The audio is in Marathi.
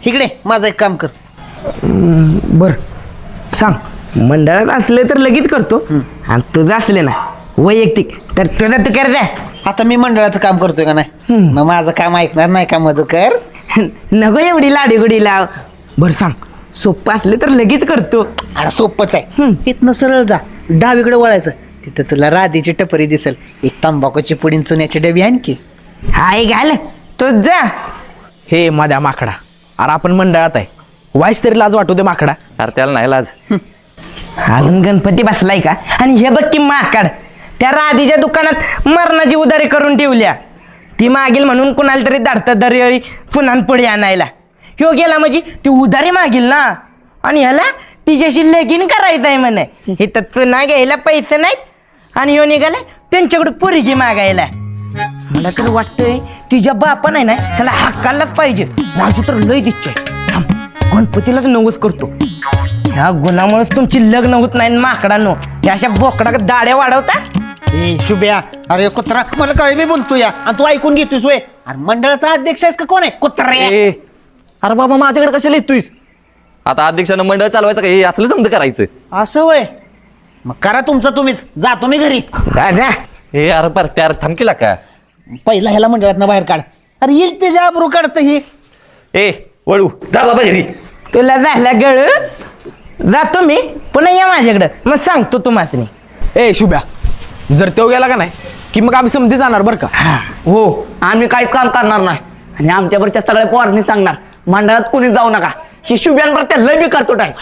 इकडे माझं एक काम कर. बर सांग. मंडळात असलं तर लगेच करतो आणि तुझं असलं ना वैयक्तिक तर तुझं तू कर द्या. आता मी मंडळाचं काम करतोय का नाही, मग माझं काम ऐकणार नाही का मधुकर? नको एवढी लाडीगुडी लाव. बर सांग सोपं असलं तर लगेच करतो. अरे सोपंच आहे. इथनं सरळ जा, डावीकडे वळायचं, तिथं तुला राधीची टपरी दिसेल. एक तंबाखूची पुडी चुन्याची डबी आणखी. हाय घाल तो जा. हे माझ्या माकडा, अरे आपण मंडळात आहे, वाईस तरी लाज वाटू दे माकडा. अरे त्याला नाही लाज. अजून गणपती बसलाय का? आणि हे बघ की माकड त्या राधीच्या दुकानात मरणाची उधारी करून ठेवल्या. ती मागील म्हणून कुणाला तरी धाडतात दरवेळी पुन्हा पुढे आणायला. ह्यो गेला म्हणजे ती उधारी मागील ना, आणि ह्याला तिच्याशी लगीन करायचं आहे म्हणे. हे तर पुन्हा घ्यायला पैसे नाहीत आणि ह्यो निघाला त्यांच्याकडे पोरगी मागायला. मला तर वाटतंय तिच्या बापा नाही त्याला हक्कालाच पाहिजे. माझी तर लय इच्छा आहे. थांब, गणपतीलाच नवस करतो. ह्या गुणामुळेच तुमची लग्न होत नाही माकडांनो. या अशा बोकडा दाड्या वाढवता. ए शुभ्या, अरे कुत्रा, मला काय मी बोलतो या आणि तू ऐकून घेतोस वय? अरे मंडळाचा अध्यक्ष आहेस का कोण आहे कुत्रा? अरे बाबा माझ्याकडे कशाला येतोयस? आता अध्यक्षानं मंडळ चालवायचं का? हे असलं समजा करायचं. असं वय, मग करा तुमचं तुम्हीच, जातो मी घरी. जा. हे अरे पर त्या थांब केला का? पहिला ह्याला मंडळात बाहेर काढ. अरे येईल त्याच्या आबरू काढतं ही. ए वळू जा बाबा घरी. तुला झालं गळ. जातो मी, पुन्हा या माझ्याकडं, मग सांगतो तुम्हाला. ए शुभ्या, जर तो गेला का नाही की मग आम्ही समधी जाणार बरं का. हो, आम्ही काहीच काम करणार नाही आणि आमच्यावरच्या सगळ्या पोरांनी सांगणार मंडळात कोणी जाऊ नका. ही शुभ्यांवर त्या लय बी करतो टाय.